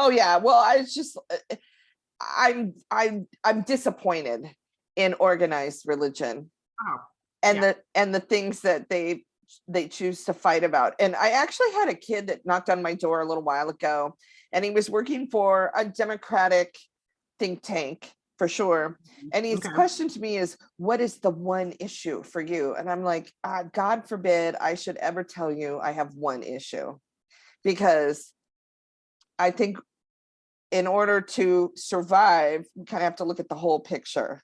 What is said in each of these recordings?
Oh yeah. Well, I just I'm disappointed in organized religion Oh, and yeah. the things that they choose to fight about. And I actually had a kid that knocked on my door a little while ago, and he was working for a Democratic think tank for sure. And his Okay. question to me is, what is the one issue for you? And I'm like, God forbid I should ever tell you I have one issue, because I think in order to survive, we kind of have to look at the whole picture.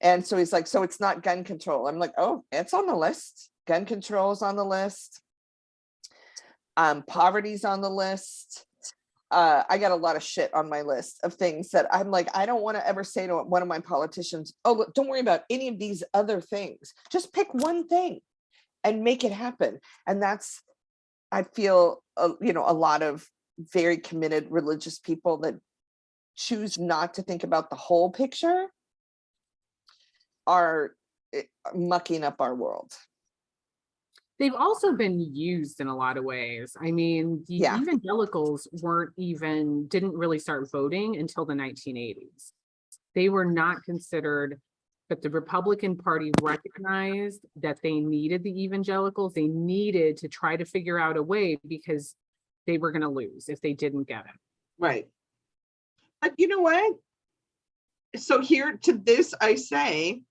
And so he's like, so it's not gun control. I'm like, oh, it's on the list. Gun control is on the list. Poverty's on the list. I got a lot of shit on my list of things that I'm like, I don't want to ever say to one of my politicians, oh, look, don't worry about any of these other things. Just pick one thing and make it happen. And that's, I feel, a lot of very committed religious people that choose not to think about the whole picture are mucking up our world. They've also been used in a lot of ways. I mean, the Yeah. evangelicals didn't really start voting until the 1980s. They were not considered, but the Republican Party recognized that they needed the evangelicals. They needed to try to figure out a way, because they were going to lose if they didn't get it. Right. But you know what? So here to this, I say,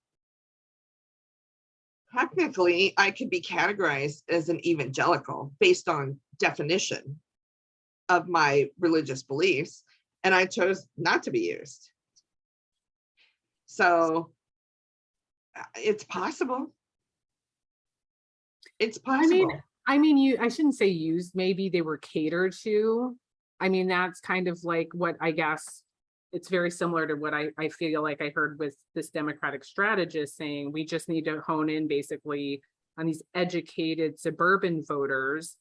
technically, I could be categorized as an evangelical based on definition of my religious beliefs, and I chose not to be used. So it's possible. It's possible. I shouldn't say used, maybe they were catered to. I mean, that's kind of like what I guess it's very similar to what I feel like I heard with this Democratic strategist saying, we just need to hone in basically on these educated suburban voters,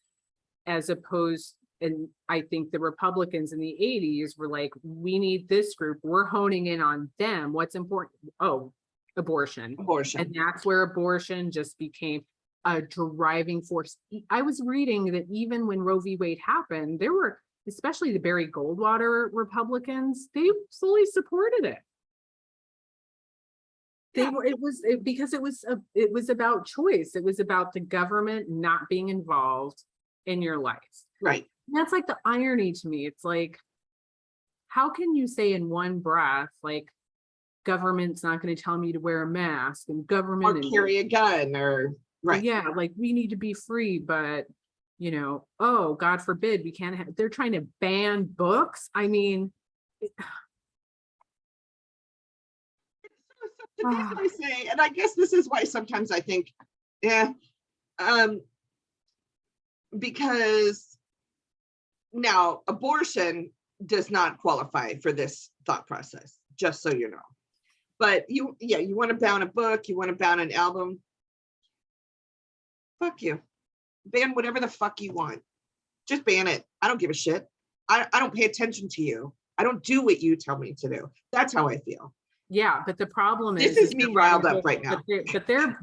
as opposed, and I think the Republicans in the 80s were like, we need this group, we're honing in on them. What's important? Oh, abortion. And that's where abortion just became a driving force. I was reading that even when Roe v. Wade happened, there were, especially the Barry Goldwater Republicans, they fully supported it. Because it was about choice. It was about the government not being involved in your life. Right. And that's like the irony to me. It's like, how can you say in one breath, like, government's not going to tell me to wear a mask, and government or carry a gun, or right. Yeah, like we need to be free, but oh, God forbid we can't have, they're trying to ban books. I mean, So I say, and I guess this is why sometimes I think, because now abortion does not qualify for this thought process, just so you know. But you want to ban a book, you want to ban an album, fuck you. Ban whatever the fuck you want. Just ban it. I don't give a shit. I don't pay attention to you. I don't do what you tell me to do. That's how I feel. Yeah, but the problem is this is me riled up right now.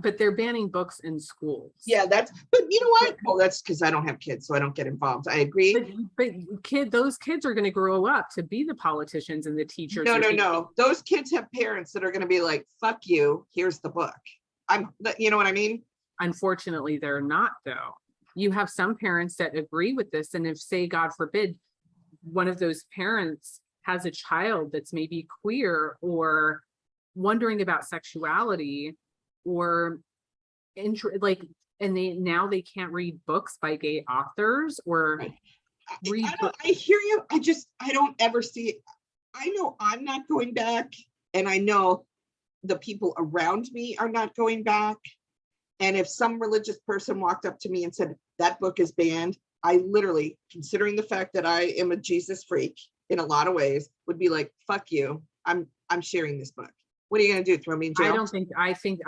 But they're banning books in schools. Yeah, but you know what? Well, that's because I don't have kids, so I don't get involved. I agree. But those kids are going to grow up to be the politicians and the teachers. No. Those kids have parents that are going to be like, "Fuck you. Here's the book." You know what I mean? Unfortunately, they're not, though. You have some parents that agree with this, and if, say, God forbid, one of those parents has a child that's maybe queer or wondering about sexuality, or and they can't read books by gay authors, or right. I hear you. I don't ever see it. I know I'm not going back, and I know the people around me are not going back. And if some religious person walked up to me and said that book is banned, I literally, considering the fact that I am a Jesus freak in a lot of ways, would be like, fuck you. I'm sharing this book. What are you going to do? Throw me in jail? I think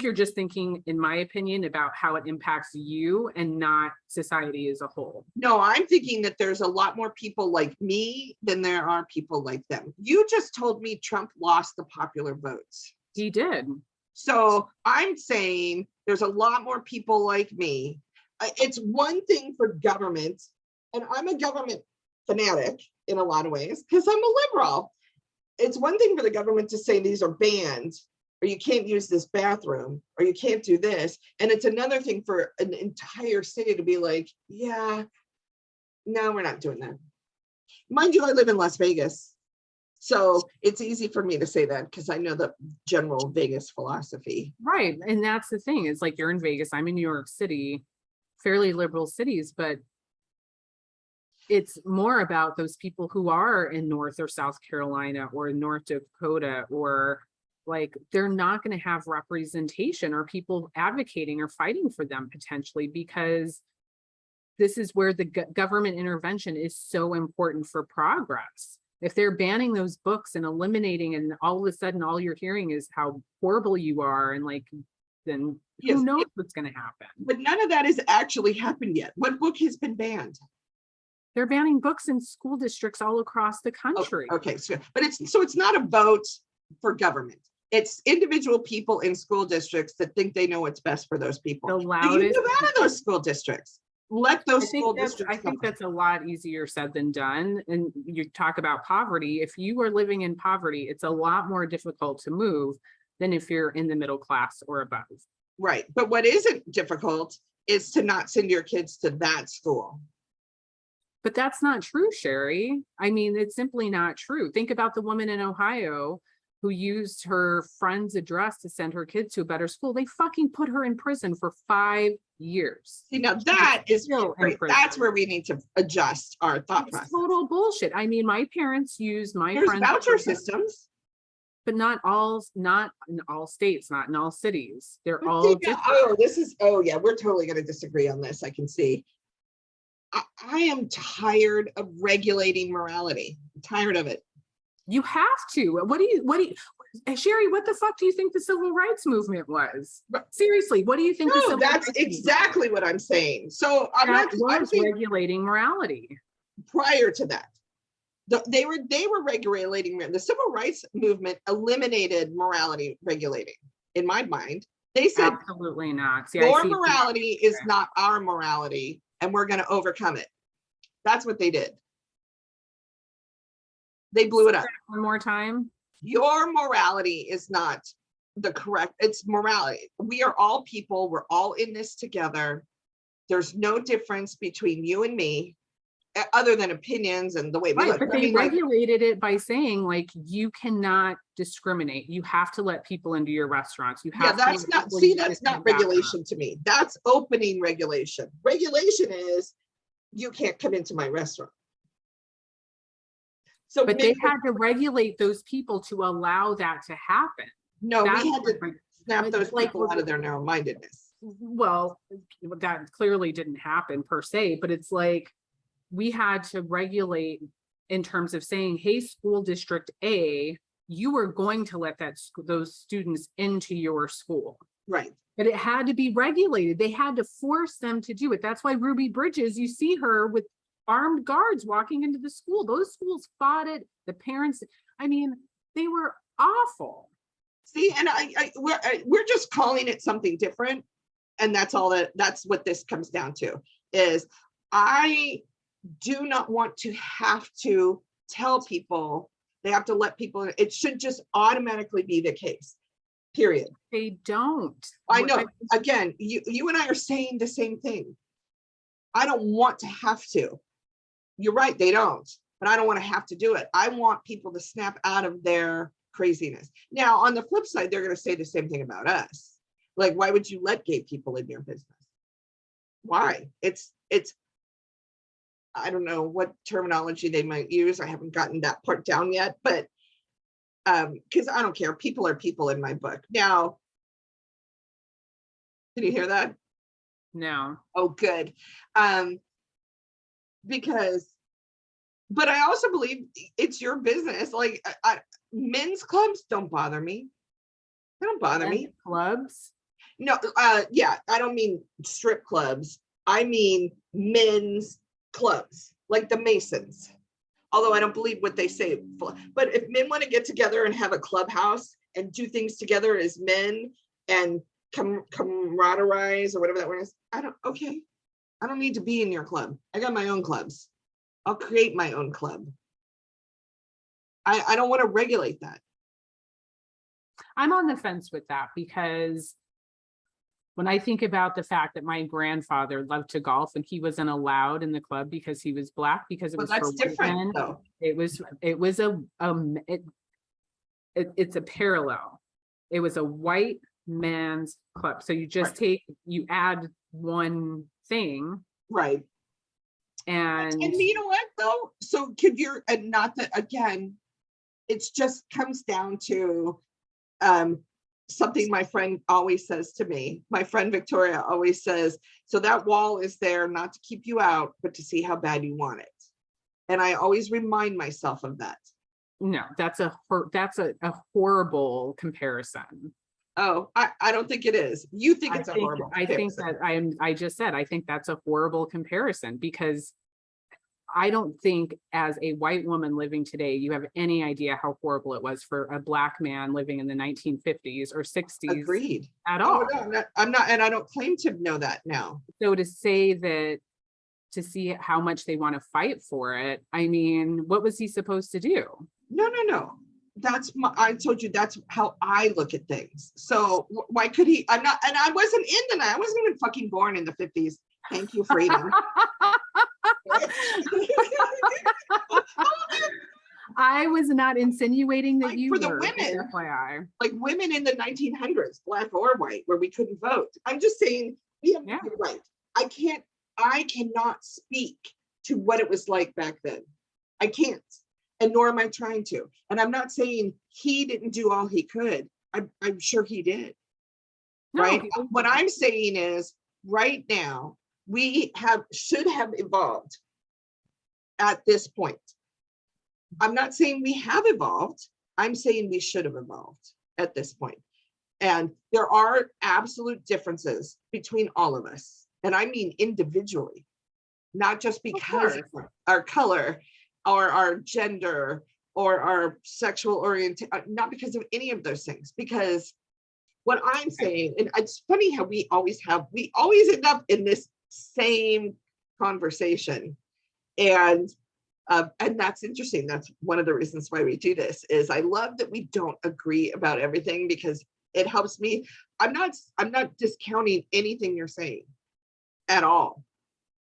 you're just thinking, in my opinion, about how it impacts you and not society as a whole. No, I'm thinking that there's a lot more people like me than there are people like them. You just told me Trump lost the popular votes. He did. So I'm saying there's a lot more people like me. It's one thing for government and I'm a government fanatic in a lot of ways because I'm a liberal. It's one thing for the government to say these are banned, or you can't use this bathroom, or you can't do this. And it's another thing for an entire city to be like, yeah, no, we're not doing that. Mind you, I live in Las Vegas. So it's easy for me to say that because I know the general Vegas philosophy. Right. And that's the thing. It's like you're in Vegas, I'm in New York City, fairly liberal cities, but it's more about those people who are in North or South Carolina or North Dakota, or like they're not going to have representation or people advocating or fighting for them potentially, because this is where the government intervention is so important for progress. If they're banning those books and eliminating, and all of a sudden all you're hearing is how horrible you are, and like, then Yes, who knows what's going to happen? But none of that has actually happened yet. What book has been banned? They're banning books in school districts all across the country. Okay, so but it's not a vote for government. It's individual people in school districts that think they know what's best for those people. The So you loudest. move out of those school districts. Let those I think school that's, districts. I think govern. that's a lot easier said than done. And you talk about poverty. If you are living in poverty, it's a lot more difficult to move than if you're in the middle class or above. Right. But what isn't difficult is to not send your kids to that school. But that's not true, Sherry. I mean, it's simply not true. Think about the woman in Ohio who used her friend's address to send her kids to a better school. They fucking put her in prison for 5 years. See, now that is still in great. prison. That's where we need to adjust our thought It's process. total bullshit. I mean, my parents used my There's friend's voucher address, systems. but not in all states, not in all cities. They're But all see, different. oh yeah, we're totally going to disagree on this. I can see. I am tired of regulating morality. I'm tired of it. You have to. What do you, Sherry, what the fuck do you think the civil rights movement was? Seriously, what do you think the No, civil that's rights exactly what I'm saying. So I'm movement not. I'm was saying regulating morality? prior to that, they were regulating. The civil rights movement eliminated morality regulating. In my mind, they said Absolutely not. See, your morality is not our morality, and we're going to overcome it. That's what they did. They blew it up. One more time. Your morality is not the correct, it's morality. We are all people. We're all in this together. There's no difference between you and me, other than opinions and the way we Right, look. but I they mean, like, regulated it by saying, like, you cannot discriminate. You have to let people into your restaurants. You yeah, have to that's let not, people see, use that's not different bathrooms. regulation to me. That's opening regulation. Regulation is you can't come into my restaurant. So But they had to regulate those people to allow that to happen. no, That's we had to different. snap It's those like people out of their narrow-mindedness. Well, that clearly didn't happen per se, but it's like we had to regulate in terms of saying, hey, school district A, you are going to let those students into your school. Right. But it had to be regulated. They had to force them to do it. That's why Ruby Bridges, you see her with armed guards walking into the school. Those schools fought it. The parents, I mean, they were awful. See, and we're just calling it something different. And that's what this comes down to is I do not want to have to tell people they have to let people, it should just automatically be the case, period. They don't. I know, again, you and I are saying the same thing. I don't want to have to. You're right, they don't, but I don't want to have to do it. I want people to snap out of their craziness. Now, on the flip side, they're going to say the same thing about us. Like, why would you let gay people in your business? Why? It's, I don't know what terminology they might use. I haven't gotten that part down yet, but because I don't care. People are people in my book. Now, did you hear that? No. Oh, good. Because, but I also believe it's your business. Like, men's clubs don't bother me. They don't bother me. Clubs? No, yeah, I don't mean strip clubs. I mean men's clubs, like the Masons. Although I don't believe what they say. But if men want to get together and have a clubhouse and do things together as men and camaraderise or whatever that word is, okay. I don't need to be in your club. I got my own clubs. I'll create my own club. I don't want to regulate that. I'm on the fence with that because when I think about the fact that my grandfather loved to golf and he wasn't allowed in the club because he was Black, because it But was for that's white different men, though. it's a parallel. It was a white man's club. So you just you add one thing. Right. And you know what though? So could you're, and not that again, it's just comes down to something my friend always says to me. My friend Victoria always says, so that wall is there not to keep you out, but to see how bad you want it. And I always remind myself of that. no, that's a horrible comparison. Oh, I don't think it is. You think it's a horrible comparison. I just said, I think that's a horrible comparison because I don't think as a white woman living today, you have any idea how horrible it was for a Black man living in the 1950s or 60s. Agreed. At all. Oh, no, I'm not, and I don't claim to know that now. So to say that, to see how much they want to fight for it, I mean, what was he supposed to do? No. I told you that's how I look at things. So why could he? I wasn't I wasn't even fucking born in the 50s. Thank you, freedom. I was not insinuating that you for the were, women, FYI. like women in the 1900s, Black or white, where we couldn't vote. I'm just saying, you're right. I cannot speak to what it was like back then. I can't, and nor am I trying to. And I'm not saying he didn't do all he could. I'm sure he did. No, right. What I'm saying is, right now, we should have evolved at this point. I'm not saying we have evolved. I'm saying we should have evolved at this point. And there are absolute differences between all of us. And I mean individually, not just because of our color or our gender or our sexual orientation, not because of any of those things, because what I'm saying, and it's funny how we always end up in this same conversation. And that's interesting. That's one of the reasons why we do this, is I love that we don't agree about everything, because it helps me. I'm not discounting anything you're saying at all.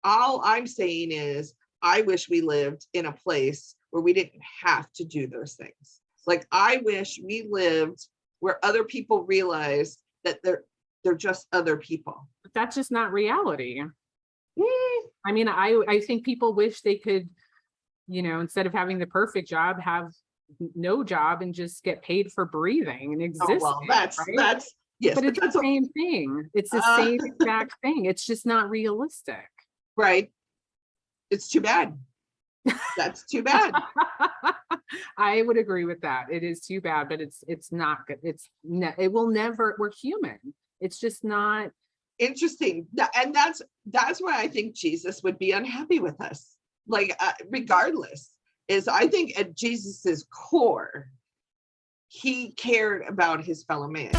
All I'm saying is I wish we lived in a place where we didn't have to do those things. Like, I wish we lived where other people realize that they're just other people. But that's just not reality. I mean, I think people wish they could, instead of having the perfect job, have no job and just get paid for breathing and existing. Oh, well, that's yes, but it's the same thing. It's the same exact thing. It's just not realistic. Right. It's too bad. That's too bad. I would agree with that. It is too bad, but it's not good. It will never. We're human. It's just not interesting. And that's why I think Jesus would be unhappy with us. Like, regardless, is I think at Jesus's core, he cared about his fellow man.